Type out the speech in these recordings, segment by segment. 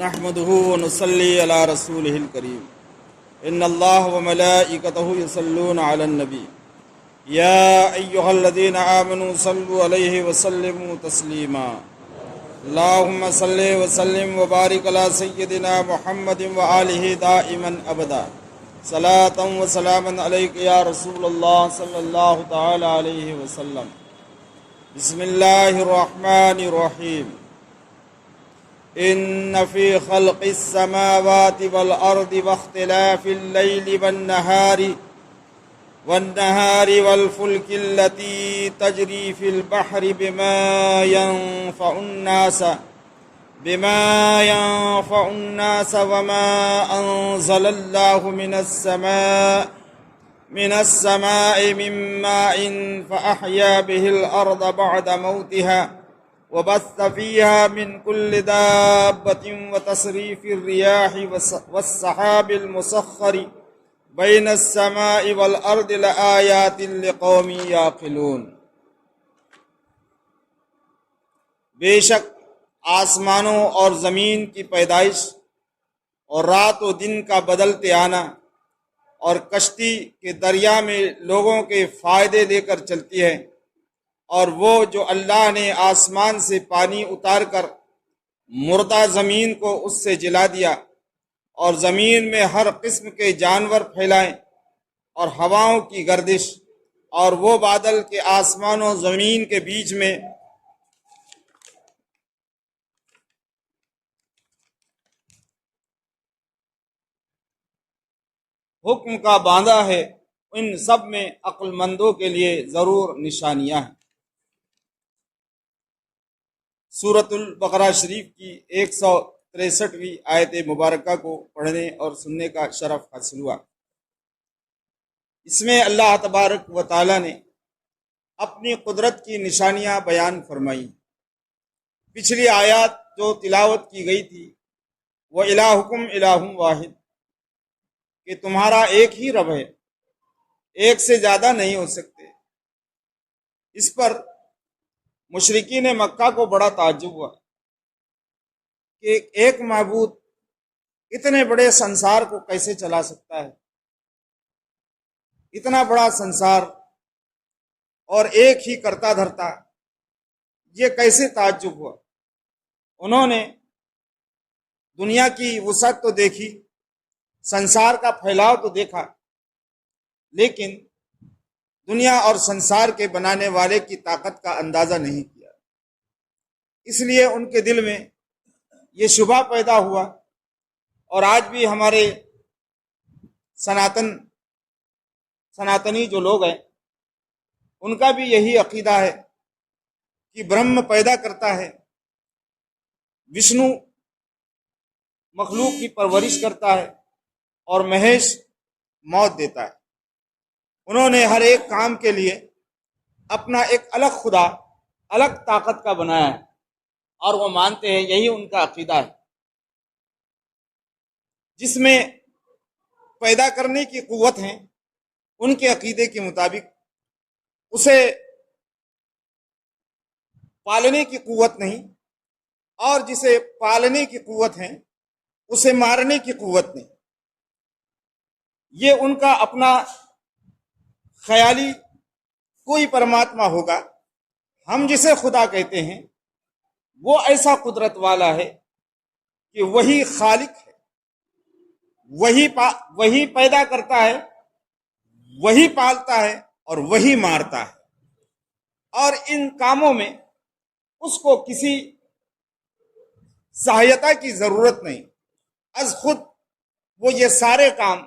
نحمده ونصلي على رسوله الكريم ان الله وملائكته يصلون على النبي يا ايها الذين امنوا صلوا عليه وسلموا تسليما اللهم صل وسلم وبارك على سيدنا محمد وآله دائما ابدا صلاة وسلاما عليك يا رسول الله صلى الله تعالى عليه وسلم. بسم الله الرحمن الرحيم. ان في خلق السماوات والارض واختلاف الليل والنهار والفلك التي تجري في البحر بما ينفع الناس وما انزل الله من السماء من ماء فأحيا به الأرض بعد موتها وبث فيها من كل دابة وتصريف الرياح والسحاب المسخر بين السماء والأرض لآيات لقوم يعقلون. بے شک آسمانوں اور زمین کی پیدائش اور رات و دن کا بدلتے آنا اور کشتی کے دریا میں لوگوں کے فائدے لے کر چلتی ہے، اور وہ جو اللہ نے آسمان سے پانی اتار کر مردہ زمین کو اس سے جلا دیا اور زمین میں ہر قسم کے جانور پھیلائے اور ہواؤں کی گردش، اور وہ بادل کے آسمان و زمین کے بیچ میں حکم کا باندھا ہے، ان سب میں عقل مندوں کے لیے ضرور نشانیاں ہیں. سورۃ البقرہ شریف کی 163ویں آیت مبارکہ کو پڑھنے اور سننے کا شرف حاصل ہوا. اس میں اللہ تبارک و تعالی نے اپنی قدرت کی نشانیاں بیان فرمائی. پچھلی آیات جو تلاوت کی گئی تھی، وہ الہکم الہ واحد، کہ تمہارا ایک ہی رب ہے، ایک سے زیادہ نہیں ہو سکتے. اس پر مشرکین مکہ کو بڑا تعجب ہوا کہ ایک معبود اتنے بڑے سنسار کو کیسے چلا سکتا ہے، اتنا بڑا سنسار اور ایک ہی کرتا دھرتا، یہ کیسے تعجب ہوا. انہوں نے دنیا کی وسعت تو دیکھی، سنسار کا پھیلاؤ تو دیکھا، لیکن دنیا اور سنسار کے بنانے والے کی طاقت کا اندازہ نہیں کیا. اس لیے ان کے دل میں یہ شبہ پیدا ہوا. اور آج بھی ہمارے سناتنی جو لوگ ہیں، ان کا بھی یہی عقیدہ ہے کہ برہم پیدا کرتا ہے، وشنو مخلوق کی پرورش کرتا ہے، اور مہیش موت دیتا ہے. انہوں نے ہر ایک کام کے لیے اپنا ایک الگ خدا، الگ طاقت کا بنایا ہے، اور وہ مانتے ہیں، یہی ان کا عقیدہ ہے. جس میں پیدا کرنے کی قوت ہے، ان کے عقیدے کے مطابق اسے پالنے کی قوت نہیں، اور جسے پالنے کی قوت ہے اسے مارنے کی قوت نہیں. یہ ان کا اپنا خیالی کوئی پرماتما ہوگا. ہم جسے خدا کہتے ہیں وہ ایسا قدرت والا ہے کہ وہی خالق ہے، وہی پیدا کرتا ہے، وہی پالتا ہے اور وہی مارتا ہے. اور ان کاموں میں اس کو کسی سہایتا کی ضرورت نہیں، از خود وہ یہ سارے کام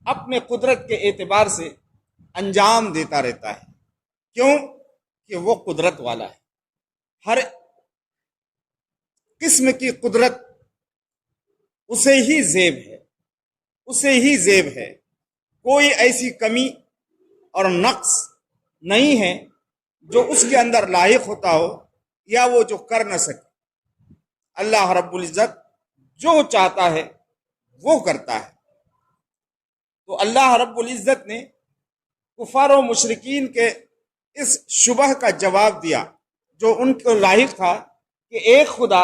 اپنے قدرت کے اعتبار سے انجام دیتا رہتا ہے. کیوں کہ وہ قدرت والا ہے. ہر قسم کی قدرت اسے ہی زیب ہے، اسے ہی زیب ہے. کوئی ایسی کمی اور نقص نہیں ہے جو اس کے اندر لاحق ہوتا ہو یا وہ جو کر نہ سکے. اللہ رب العزت جو چاہتا ہے وہ کرتا ہے. تو اللہ رب العزت نے کفار و مشرکین کے اس شبہ کا جواب دیا جو ان کو لاحق تھا کہ ایک خدا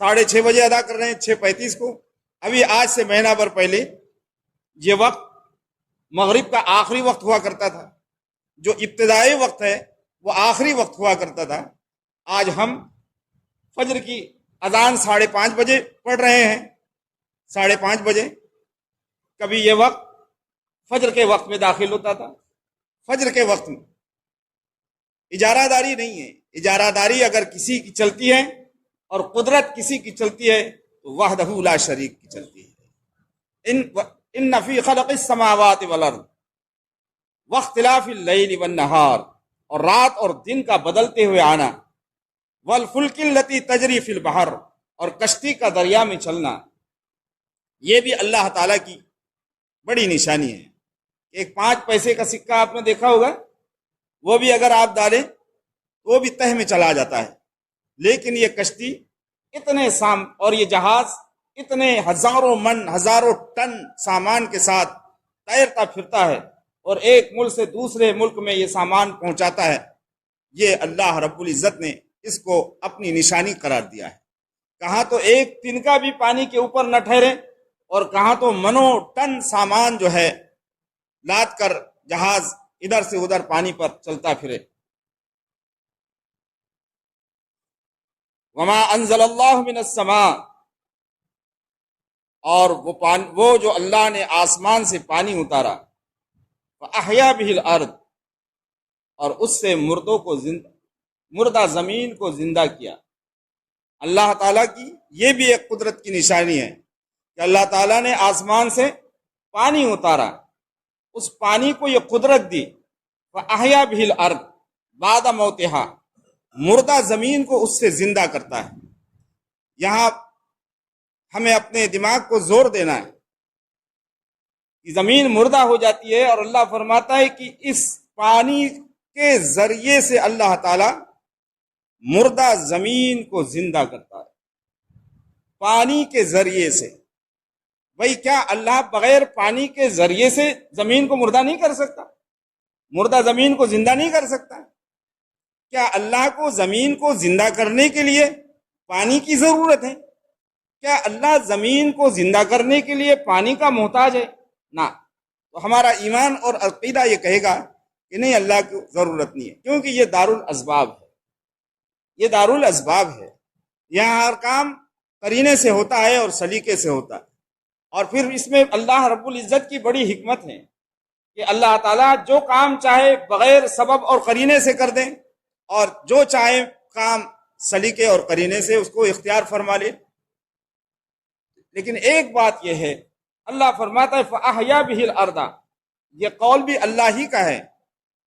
6:30 بجے ادا کر رہے ہیں 6:35 کو. ابھی آج سے مہینہ بھر پہلے یہ وقت مغرب کا آخری وقت ہوا کرتا تھا. جو ابتدائی وقت ہے وہ آخری وقت ہوا کرتا تھا. آج ہم فجر کی اذان 5:30 بجے پڑھ رہے ہیں. 5:30 بجے. کبھی یہ وقت فجر کے وقت میں داخل ہوتا تھا. فجر کے وقت میں اجارہ داری نہیں ہے. اجارہ داری اگر کسی کی چلتی ہے اور قدرت کسی کی چلتی ہے تو وحدہ لا شریک کی چلتی ہے. ان فی خلق السماوات والارض واختلاف اللیل والنہار، اور رات اور دن کا بدلتے ہوئے آنا، والفلک التی تجری فی البحر، اور کشتی کا دریا میں چلنا، یہ بھی اللہ تعالیٰ کی بڑی نشانی ہے. ایک 5 پیسے کا سکہ آپ نے دیکھا ہوگا، وہ بھی اگر آپ ڈالیں وہ بھی تہ میں چلا جاتا ہے. لیکن یہ کشتی اتنے اور یہ جہاز اتنے ہزاروں ٹن سامان کے ساتھ تیرتا پھرتا ہے اور ایک ملک سے دوسرے ملک میں یہ سامان پہنچاتا ہے. یہ اللہ رب العزت نے اس کو اپنی نشانی قرار دیا ہے. کہاں تو ایک تنکا بھی پانی کے اوپر نہ ٹھہرے اور کہاں تو منو ٹن سامان جو ہے لاد کر جہاز ادھر سے ادھر پانی پر چلتا پھرے. وما انزل اللہ من السماء، اور وہ جو اللہ نے آسمان سے پانی اتارا، فاحیا بہ الارض، اور اس سے مردہ زمین کو زندہ کیا. اللہ تعالیٰ کی یہ بھی ایک قدرت کی نشانی ہے کہ اللہ تعالیٰ نے آسمان سے پانی اتارا، اس پانی کو یہ قدرت دی. فاحیا بہ الارض بعد موتہا، مردہ زمین کو اس سے زندہ کرتا ہے. یہاں ہمیں اپنے دماغ کو زور دینا ہے کہ زمین مردہ ہو جاتی ہے اور اللہ فرماتا ہے کہ اس پانی کے ذریعے سے اللہ تعالی مردہ زمین کو زندہ کرتا ہے. پانی کے ذریعے سے. بھئی کیا اللہ بغیر پانی کے ذریعے سے زمین کو مردہ نہیں کر سکتا؟ مردہ زمین کو زندہ نہیں کر سکتا؟ کیا اللہ کو زمین کو زندہ کرنے کے لیے پانی کی ضرورت ہے؟ کیا اللہ زمین کو زندہ کرنے کے لیے پانی کا محتاج ہے؟ نہ. تو ہمارا ایمان اور عقیدہ یہ کہے گا کہ نہیں، اللہ کو ضرورت نہیں ہے، کیونکہ یہ دارالاسباب ہے. یہ دارالاسباب ہے. یہاں ہر کام قرینے سے ہوتا ہے اور سلیقے سے ہوتا ہے. اور پھر اس میں اللہ رب العزت کی بڑی حکمت ہے کہ اللہ تعالیٰ جو کام چاہے بغیر سبب اور قرینے سے کر دیں، اور جو چاہے کام سلیقے اور قرینے سے اس کو اختیار فرما لے. لیکن ایک بات یہ ہے، اللہ فرماتا ہے فَأَحْيَا بِهِ الْأَرْضَ، یہ قول بھی اللہ ہی کا ہے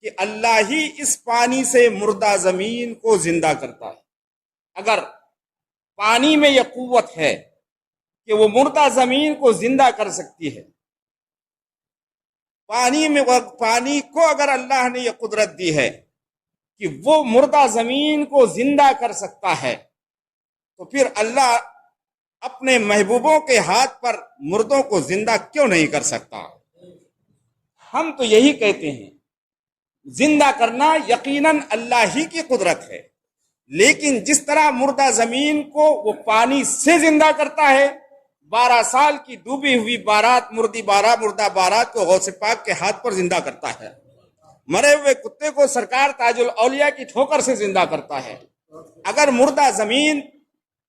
کہ اللہ ہی اس پانی سے مردہ زمین کو زندہ کرتا ہے. اگر پانی میں یہ قوت ہے کہ وہ مردہ زمین کو زندہ کر سکتی ہے، پانی کو اگر اللہ نے یہ قدرت دی ہے کہ وہ مردہ زمین کو زندہ کر سکتا ہے، تو پھر اللہ اپنے محبوبوں کے ہاتھ پر مردوں کو زندہ کیوں نہیں کر سکتا؟ ہم تو یہی کہتے ہیں، زندہ کرنا یقیناً اللہ ہی کی قدرت ہے، لیکن جس طرح مردہ زمین کو وہ پانی سے زندہ کرتا ہے، 12 سال کی ڈوبی ہوئی مردہ بارات کو غوث پاک کے ہاتھ پر زندہ کرتا ہے. مرے ہوئے کتے کو سرکار تاج الاولیاء کی ٹھوکر سے زندہ کرتا ہے. اگر مردہ زمین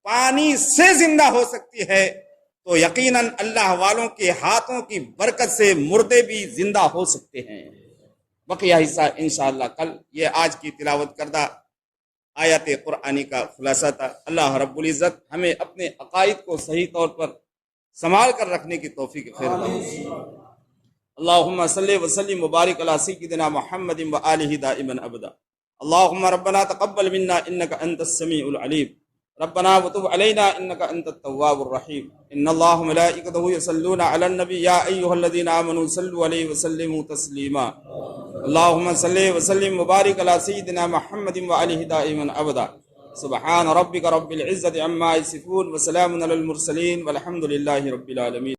پانی سے زندہ ہو سکتی ہے تو یقیناً اللہ والوں کے ہاتھوں کی برکت سے مردے بھی زندہ ہو سکتے ہیں. بقیہ حصہ انشاءاللہ کل. یہ آج کی تلاوت کردہ آیات قرآنی کا خلاصہ تھا. اللہ رب العزت ہمیں اپنے عقائد کو صحیح طور پر سنبھال کر رکھنے کی توفیق خیر بخشے. اللہم صلی وسلم مبارک علی سیدنا محمد و آلہ دائما ابدا. اللہم ربنا تقبل منا انک انت السمیع العلیم، ربنا وتب علینا انک انت التواب الرحیم. ان اللہ ملائکتہ یصلون علی النبی یا ایھا الذین آمنوا صلوا علیہ وسلموا تسلیما. اللہم صلی وسلم مبارک علی سیدنا محمد و آلہ دائما ابدا. سبحان ربک رب العزت عما یصفون وسلام علی المرسلین والحمد للہ رب العالمین.